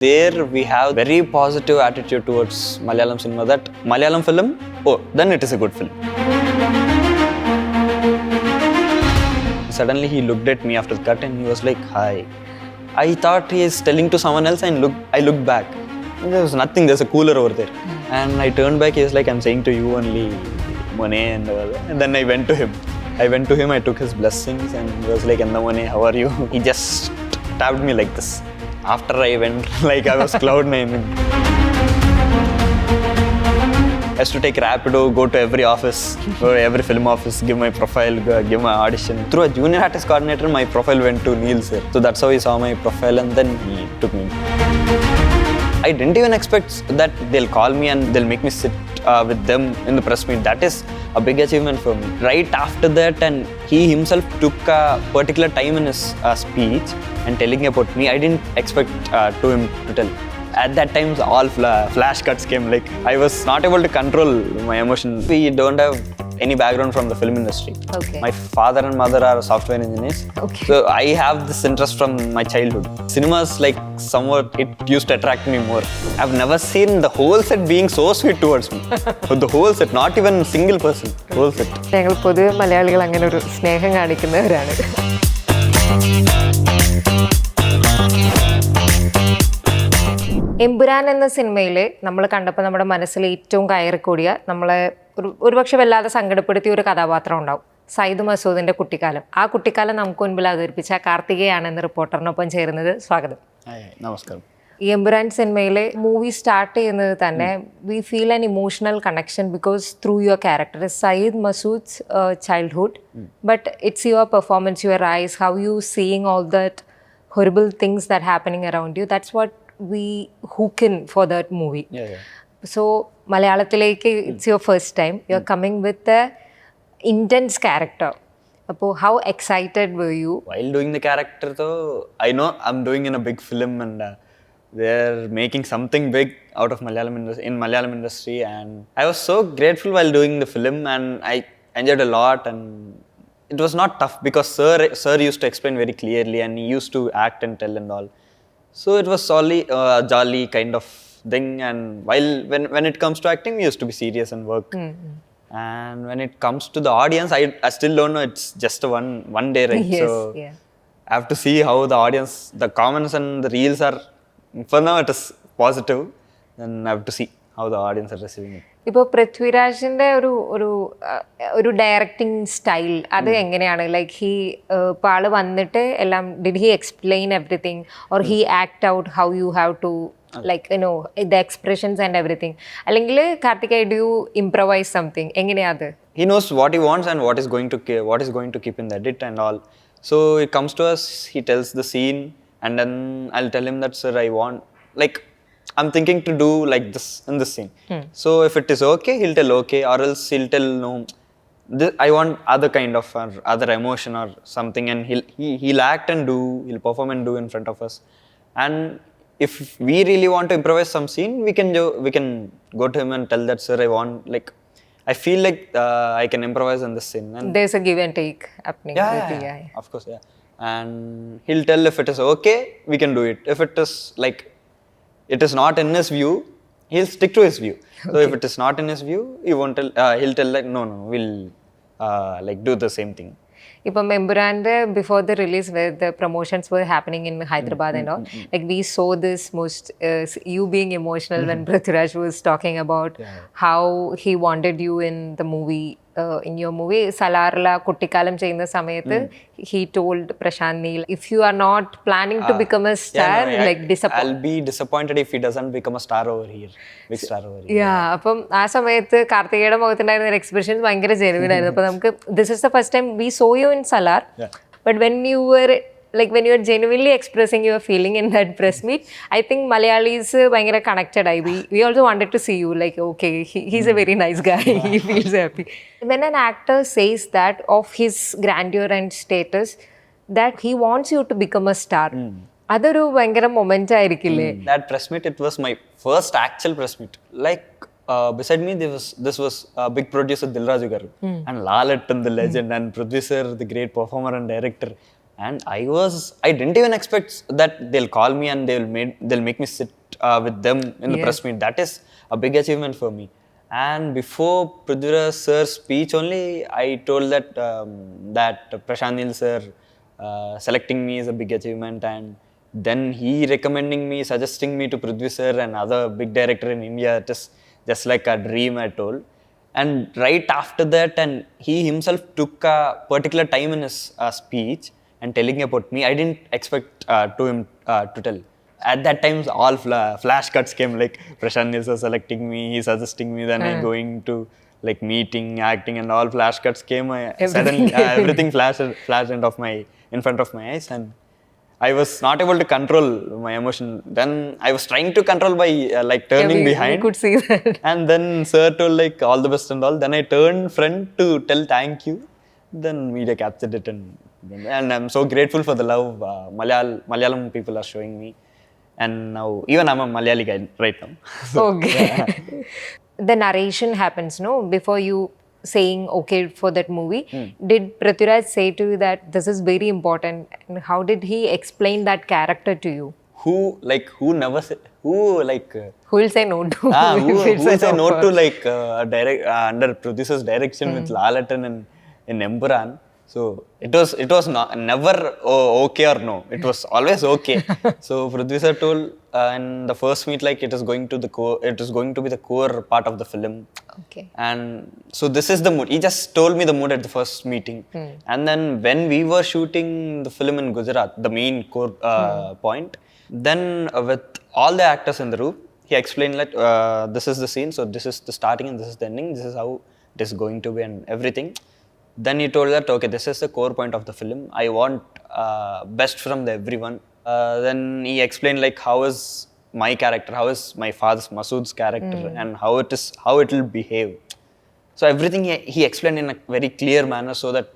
There we have very positive attitude towards Malayalam cinema, that Malayalam film, oh, then it is a good film. Suddenly he looked at me after the cut and he was like, hi. I thought he is telling to someone else, and I looked back. There was nothing, there's a cooler over there. And I turned back, he was like, I'm saying to you only, Mone, and then I went to him. I took his blessings and he was like, Enda Mone, how are you? He just tapped me like this. After I went, like I was cloud nine. I used to take Rapido, go to every office, go to every film office, give my profile, give my audition. Through a junior artist coordinator, my profile went to Neil sir. So that's how he saw my profile and then he took me. I didn't even expect that they'll call me and they'll make me sit with them in the press meet. That is a big achievement for me. Right after that, and he himself took a particular time in his speech and telling about me. I didn't expect to him to tell. At that time, all flash cuts came. Like I was not able to control my emotion. We don't have any background from the film industry. Okay. My father and mother are software engineers. Okay. So I have this interest from my childhood. Cinemas, like somewhat, it used to attract me more. I've never seen the whole set being so sweet towards me. The whole set, not even a single person. Whole set. ഞങ്ങൾ പൊതുവെ മലയാളികൾ അങ്ങനെ ഒരു സ്നേഹം കാണിക്കുന്നവരാണ്. എമ്പുരാൻ എന്ന സിനിമയിൽ നമ്മൾ കണ്ടപ്പോൾ നമ്മുടെ മനസ്സിൽ ഏറ്റവും കയറിക്കൂടിയ നമ്മളെ ഒരുപക്ഷെ വല്ലാതെ സങ്കടപ്പെടുത്തിയ ഒരു കഥാപാത്രം ഉണ്ടാവും. സയ്യിദ് മസൂദിൻ്റെ കുട്ടിക്കാലം. ആ കുട്ടിക്കാലം നമുക്ക് മുൻപിൽ അവതരിപ്പിച്ച കാർത്തികയാണ് എന്ന റിപ്പോർട്ടറിനൊപ്പം ചേരുന്നത്. സ്വാഗതം. നമസ്കാരം. ഈ എമ്പുരാൻ സിനിമയിൽ മൂവി സ്റ്റാർട്ട് ചെയ്യുന്നത് തന്നെ we feel an emotional connection because through your character is Sayyid Masood's childhood, but it's your performance, your eyes, how you seeing all that horrible things that happening around you. That's what we hook in for that movie. So Malayalamileke, it's your first time. You're coming with a intense character. Appo how excited were you while doing the character? Though I know I'm doing in a big film and they're making something big out of Malayalam industry, and I was so grateful while doing the film and I enjoyed a lot. And it was not tough because sir used to explain very clearly and he used to act and tell and all. So it was solely jolly kind of thing, and while when it comes to acting, we used to be serious and work. And when it comes to the audience, I still don't know. It's just one day, right? Yes, so yeah. I have to see how the audience, the comments and the reels are. For now, it is positive. Then I have to see how the audience are receiving it. ഇപ്പോൾ പൃഥ്വിരാജിൻ്റെ ഒരു directing style അത് എങ്ങനെയാണ്? Like he ഇപ്പോൾ ആൾ വന്നിട്ട് എല്ലാം did he explain everything or he act out how you have to like you know the expressions and everything, അല്ലെങ്കിൽ Karthikeya do you improvise something? എങ്ങനെയാ അത്? He knows what he wants and what is going to keep in the edit and all. So it comes to us, he tells the scene and then I'll tell him that, sir, I want, like, I'm thinking to do like this in this scene. So if it is okay, he'll tell okay, or else he'll tell no, I want other kind of or other emotion or something, and he'll act and do, he'll perform and do in front of us. And if we really want to improvise some scene, we can go to him and tell that, sir, I want, like, I feel like I can improvise in this scene. And there's a give and take happening. Yeah. Of course, yeah. And he'll tell if it is okay, we can do it. If it is like it is not in his view, he'll stick to his view. Okay. So if it is not in his view, he won't tell. He'll tell like no, we'll like do the same thing. ഇപ്പം എമ്പുരാൻ്റെ before the release the promotions were happening in Hyderabad and all, like we saw this most you being emotional when Prithviraj was talking about how he wanted you in the movie, in your movie Salaarla കുട്ടിക്കാലം ചെയ്യുന്ന സമയത്ത് he told Prashant Neel, if you are not planning to become a star, like I'll be disappointed if he doesn't become a star over here, big star over here. അപ്പം ആ സമയത്ത് കാർത്തികയുടെ മുഖത്തുണ്ടായിരുന്ന expressions ഭയങ്കര genuine ആയിരുന്നു. അപ്പോൾ നമുക്ക് this is the first time we so you in Salaar, but when you were genuinely expressing your feeling in that press meet, I think Malayalis bhayangara connected. We also wanted to see you, like, okay, he's a very nice guy. He feels happy. When an actor says that of his grandeur and status, that he wants you to become a star, അതൊരു ഭയങ്കര moment ആയിരിക്കില്ലേ? That press meet, it was my first actual press meet. Like beside me, this was big producer Dilraju garu and Lalit and the legend and producer, the great performer and director. And I didn't even expect that they'll call me and they'll make me sit with them in the press meet. That is a big achievement for me. And before Prithviraj sir's speech only, I told that Prashant Neel sir selecting me is a big achievement, and then he recommending me, suggesting me to Prithvi sir and other big director in India. It is just like a dream, I told. And right after that, and he himself took a particular time in his speech and telling about me. I didn't expect to him to tell. At that time, all flash cuts came, like Prashant Neel sir selecting me, he suggesting me, then I going to like meeting, acting, and all flash cuts came. Suddenly, everything flashed in front of my eyes, and I was not able to control my emotion. Then I was trying to control by like turning behind. We could see that. And then sir told like all the best and all. Then I turned front to tell thank you. Then media captured it, and I'm so grateful for the love Malayalam people are showing me. And now even I'm a Malayali guy right now. So, Okay. The narration happens, no? Before you saying okay for that movie, did Prithviraj say to you that this is very important? And how did he explain that character to you? Who Who will say no to? who if it's will an say no offer? to like under producer's direction with Lalatan and in Empuraan? So it was not never okay or no. It was always okay. So Prithvi sir told in the first meet like it is going to be the core part of the film. Okay. And so this is the mood. He just told me the mood at the first meeting. And then when we were shooting the film in Gujarat, the main core point, then with all the actors in the room, he explained that this is the scene, so this is the starting and this is the ending, this is how it is going to be and everything. Then he told that, okay, this is the core point of the film. I want best from everyone. Then he explained like how is my character, how is my father's Masood's character, and how it will behave. So everything he explained in a very clear manner so that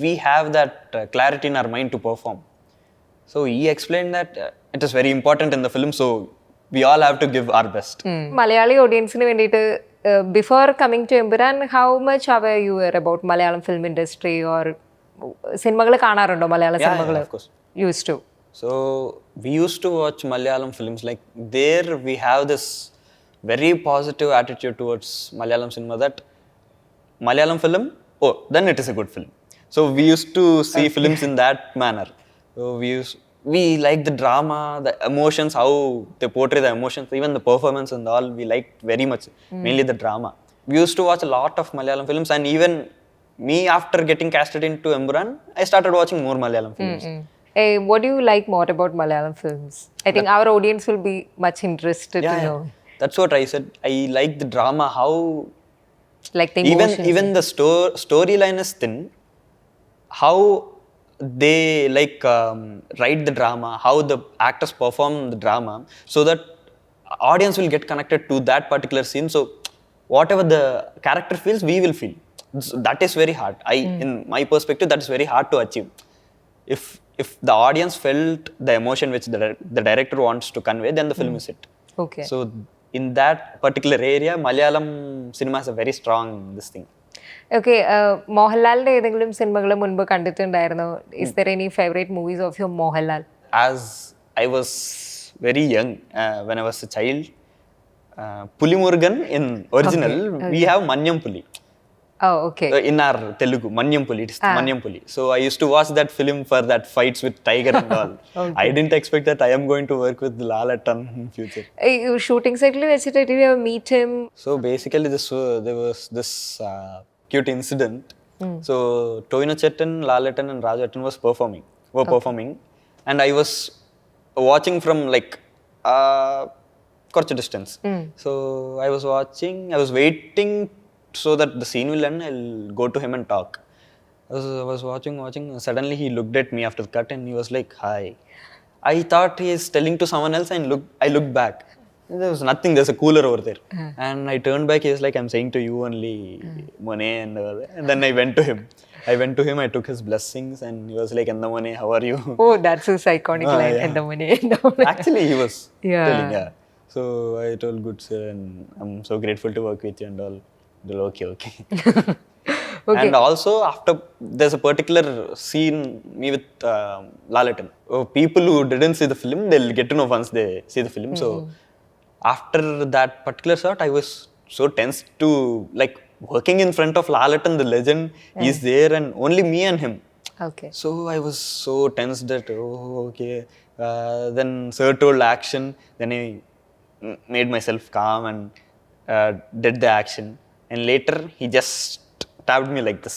we have that clarity in our mind to perform. So he explained that it is very important in the film, so we all have to give our best. Malayali audience ne vendite before coming to Empuraan, how much aware you were about Malayalam film industry or സിനിമകൾ കാണാറുണ്ടോ മലയാള സിനിമകൾ? Of course. Used to. So we used to watch Malayalam films. Like there we have this very positive attitude towards Malayalam cinema that Malayalam film, oh, then it is a good film. So we used to see films in that manner. So we like the drama, the emotions, how they portray the emotions, even the performance and all, we liked very much, mainly the drama. We used to watch a lot of Malayalam films, and even me, after getting casted into Empuraan, I started watching more Malayalam films. Hey, what do you like more about Malayalam films? I think our audience will be much interested to know. That's what I said. I like the drama, how Like the emotions. even the storyline is thin, how they like write the drama, how the actors perform the drama, so that audience will get connected to that particular scene. So whatever the character feels, we will feel. So that is very hard. In my perspective, that is very hard to achieve. If the audience felt the emotion which the director wants to convey, then the film is hit. Okay. So in that particular area, Malayalam cinema is a very strong this thing. Okay, മോഹൻലാലിന്റെ ഏതെങ്കിലും സിനിമകൾ മുൻപ് കണ്ടിട്ടുണ്ടായിരുന്നോ? Is there any favorite movies of your Mohanlal? As I was very young, when I was a child, Puli Murugan in original, we have Manyam Puli. Oh, okay. In our Telugu, Manyam Puli, it is Manyam Puli. So I used to watch that film for that fights with tiger and all. I didn't expect that I am going to work with Lalatan in future. Shooting set li vechittu did you ever meet him? So basically there was this cute incident. So Toyina Chettan, Lalatan and Rajatan were performing, and I was watching from like korchu distance. So I was waiting so that the scene will end, I'll go to him and talk. I was watching. Suddenly he looked at me after the cut and he was like, hi. I thought he is telling to someone else, and I looked back. There was nothing, there's a cooler over there. And I turned back, he was like, I'm saying to you only, Monet. And then I went to him. I took his blessings, and he was like, Enda Monet, how are you? Oh, that's his iconic line. yeah. Enda Monet. Actually, he was telling, Yeah. So I told, good sir, and I'm so grateful to work with you and all. Okay. And also after, there's a particular scene me with Lalatin. People who didn't see the film, they'll get to know once they see the film. So after that particular shot, I was so tense to like working in front of Lalatin, the legend. He's there and only me and him. Okay. So I was so tense that, okay. Then sir told action. Then I made myself calm and did the action. And later he just tapped me like this.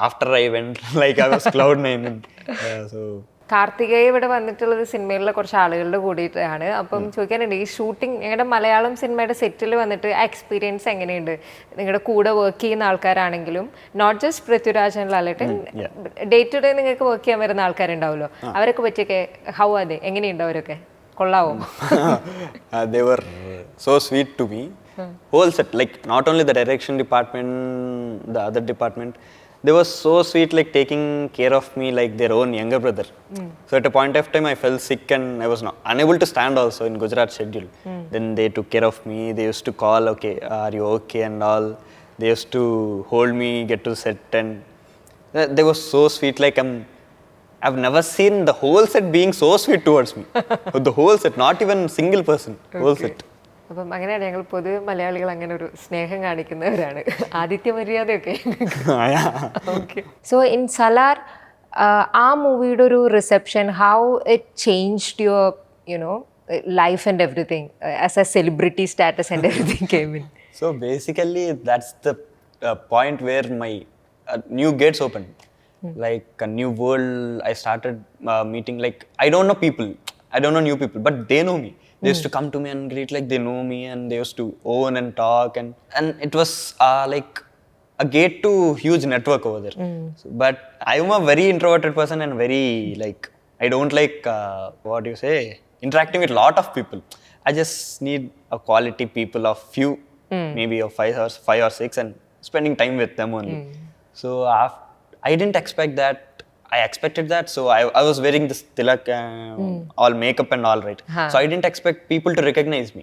After I went like I was cloud nine. So Karthikeya ഇവിടെ വന്നിട്ടുള്ളത് സിനിമയിലുള്ള കുറച്ച് ആളുകളുടെ കൂടിയിട്ടാണ്. അപ്പം ചോദിക്കാനുണ്ട്, ഈ shooting നിങ്ങളുടെ മലയാളം സിനിമയുടെ സെറ്റിൽ വന്നിട്ട് ആ എക്സ്പീരിയൻസ് എങ്ങനെയുണ്ട്? നിങ്ങളുടെ കൂടെ വർക്ക് ചെയ്യുന്ന ആൾക്കാരാണെങ്കിലും, not just Prithviraj and Lalettan, day to day നിങ്ങൾക്ക് വർക്ക് ചെയ്യാൻ വരുന്ന ആൾക്കാരുണ്ടാവുമല്ലോ, അവരൊക്കെ പറ്റിയൊക്കെ ഹൗ അതെ, എങ്ങനെയുണ്ട് അവരൊക്കെ? കൊള്ളാവോ? They were so sweet to me. Whole set, like not only the direction department, the other department, they were so sweet, like taking care of me like their own younger brother. So at a point of time I fell sick and I was not unable to stand also in Gujarat schedule. Then they took care of me. They used to call, okay, are you okay and all. They used to hold me, get to set, and they were so sweet. Like I've never seen the whole set being so sweet towards me. The whole set, not even single person, whole set. അപ്പം അങ്ങനെയാണ് ഞങ്ങൾ പൊതുവെ മലയാളികൾ അങ്ങനെ ഒരു സ്നേഹം കാണിക്കുന്നവരാണ്. ആദിത്യ മര്യാദയൊക്കെ. ഓക്കെ. സോ ഇൻ സലാർ, ആ മൂവിയുടെ ഒരു reception, how it changed your you know life and everything as a celebrity status and everything came in? So basically that's the point where my new gates opened. Like a new world. I started meeting, like I don't know people, I don't know new people, but they know me. They used to come to me and greet like they know me, and they used to own and talk, and it was like a gate to huge network over there. So, but I am a very introverted person and very like, I don't like what do you say, interacting with lot of people. I just need a quality people of few, maybe of 5 or 6, and spending time with them only. So I didn't expect that. I expected that, so I was wearing this tilak, all makeup and all, right? So I didn't expect people to recognize me.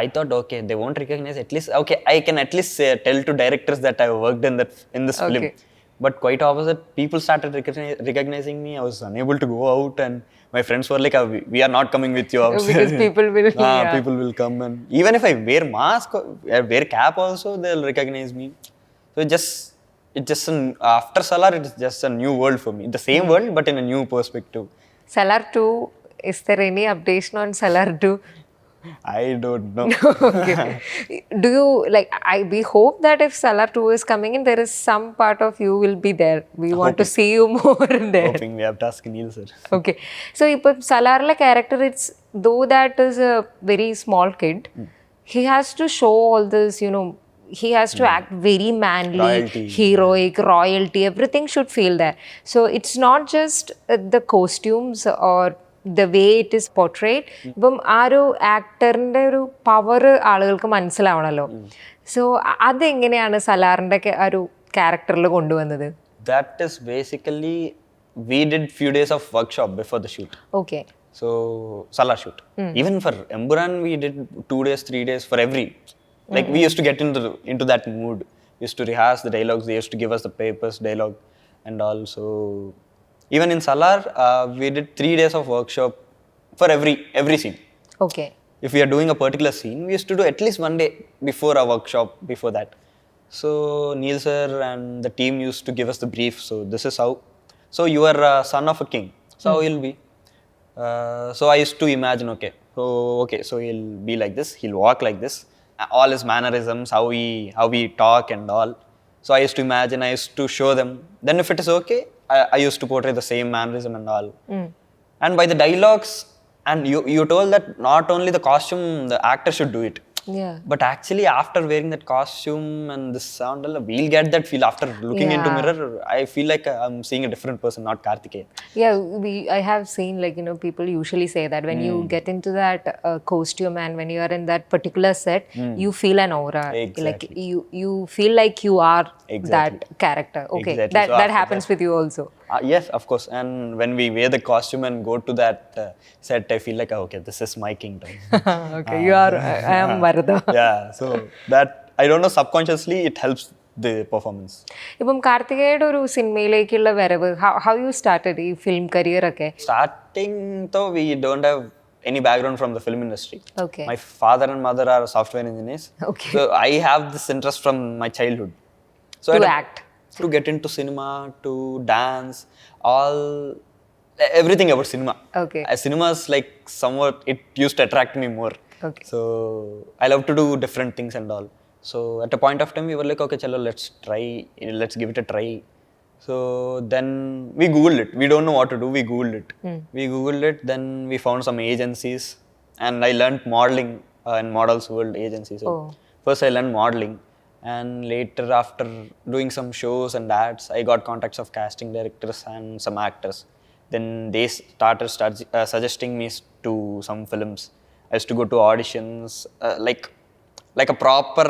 I thought, okay, they won't recognize, at least, okay, I can at least tell to directors that I worked in this film. But quite opposite, people started recognizing me. I was unable to go out, and my friends were like, we are not coming with you outside. Because people will people will come, and even if I wear mask, wear cap also, they'll recognize me. So after Salaar, it is just a new world for me. The same world, but in a new perspective. Salaar 2, is there any updation on Salaar 2? I don't know. Okay. Do you, like, we hope that if Salaar 2 is coming in, there is some part of you will be there. We want to see you more there. Hoping. We have to ask Neil, sir. Okay. So, if Salaar's character, it's, though that is a very small kid, he has to show all this, you know, he has to act very manly, Royalty. heroic, royalty, everything should feel there. So it's not just the costumes or the way it is portrayed. ഇപ്പം ആ ഒരു ആക്ടറിൻ്റെ ഒരു power ആളുകൾക്ക് മനസ്സിലാവണമല്ലോ. So അതെങ്ങനെയാണ് സലാറിൻ്റെ ആ ഒരു ക്യാരക്ടറിൽ കൊണ്ടുവന്നത്? That is basically, we did few days of workshop before the shoot. Okay. So Salaar shoot. Even for Empuraan, we did 2 days, 3 days for every. Like we used to get into that mood. We used to rehearse the dialogues. They used to give us the papers, dialogue, and also even in Salaar, we did 3 days of workshop for every scene. Okay. If we are doing a particular scene, we used to do at least 1 day before our workshop. Before that, so Neil sir and the team used to give us the brief. So this is how. So you are a son of a king. So how he'll be. So I used to imagine. Okay. So he'll be like this. He'll walk like this. All his mannerisms, how we talk and all. So I used to imagine, I used to show them. Then if it is okay, I used to portray the same mannerism and all. And by the dialogues, and you told that not only the costume, the actor should do it. Yeah. But actually, after wearing that costume and the sound, we'll get that feel after looking into mirror. I feel like I'm seeing a different person, not Karthikeya. Yeah, I have seen, like, you know, people usually say that when you get into that costume and when you are in that particular set, you feel an aura. Exactly. Like you feel like you are that character. Okay, Exactly. So that happens with you also. Yes, of course. And when we wear the costume and go to that set, I feel like, okay, this is my kingdom. Okay, you are, I am Varda. Yeah, so that, I don't know, subconsciously it helps the performance. ഇപ്പം കാർത്തികയുടെ ഒരു സിനിമയിലേക്കുള്ള വരവ്, how you started ഈ film career ഒക്കെ? Starting though, we don't have any background from the film industry. Okay. My father and mother are software engineers. Okay. So I have this interest from my childhood. So To I act. To get into cinema, to dance, everything about cinema. Okay. Cinema is like somewhat, it used to attract me more. Okay. So I love to do different things and all. So at a point of time we were like, okay, chalo, let's give it a try. So then we Googled it. We don't know what to do. We Googled it. We Googled it. Then we found some agencies, and I learned modeling in Models World agency. So first I learned modeling, and later after doing some shows and ads, I got contacts of casting directors and some actors. Then they started suggesting me to some films. I used to go to auditions, like a proper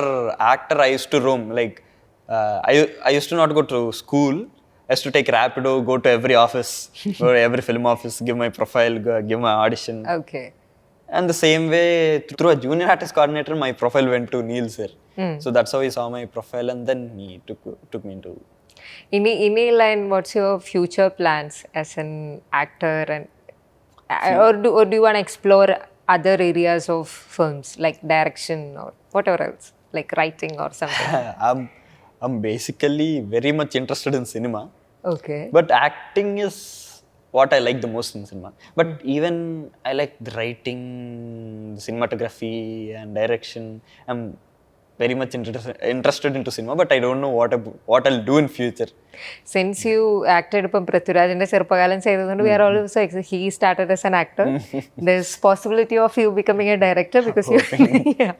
actor. I used to roam. Like I used to not go to school. I used to take Rapido, go to every office, go to every film office, give my profile, give my audition. Okay. And the same way, through a junior artist coordinator, my profile went to Neil sir. So that's how he saw my profile, and then he took me into. In a line, what's your future plans as an actor, and or do you want to explore other areas of films like direction or whatever else, like writing or something? I'm basically very much interested in cinema. Okay. But acting is what I like the most in cinema. But even I like the writing, the cinematography and direction. I'm very much interested into cinema, but I don't know what I'll do in future. Since you acted ഇപ്പം പൃഥ്വിരാജിന്റെ ചെറുപ്പകാലം ചെയ്തതുകൊണ്ട് we are also he started as an actor. There's possibility of you becoming a director because you yeah.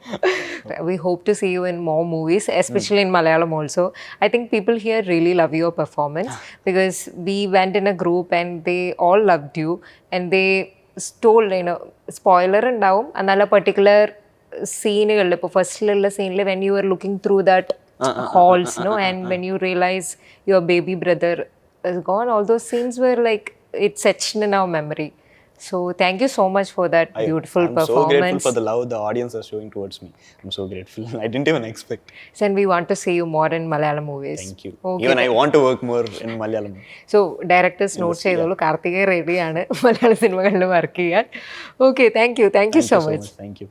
We hope to see you in more movies, especially in Malayalam also. I think people here really love your performance because we went in a group and they all loved you and they told, spoiler ഉണ്ടാവും എന്നാൽ particular സീനുകളിൽ ഇപ്പോൾ ഫസ്റ്റിലുള്ള സീനിൽ when you were looking through that halls, and when you realize your baby brother is gone, all those scenes were like, it's etched in our memory. So thank you so much for that beautiful performance. I'm so grateful for the love the audience are showing towards me. I'm so grateful. I didn't even expect. And we want to see you more in Malayalam movies. Thank you. Okay. Even I want to work more in Malayalam. So directors note ചെയ്തോളൂ, കാർത്തികേയ റെഡിയാണ് മലയാള സിനിമകളിൽ work ചെയ്യാൻ. Okay, thank you so much. Thank you.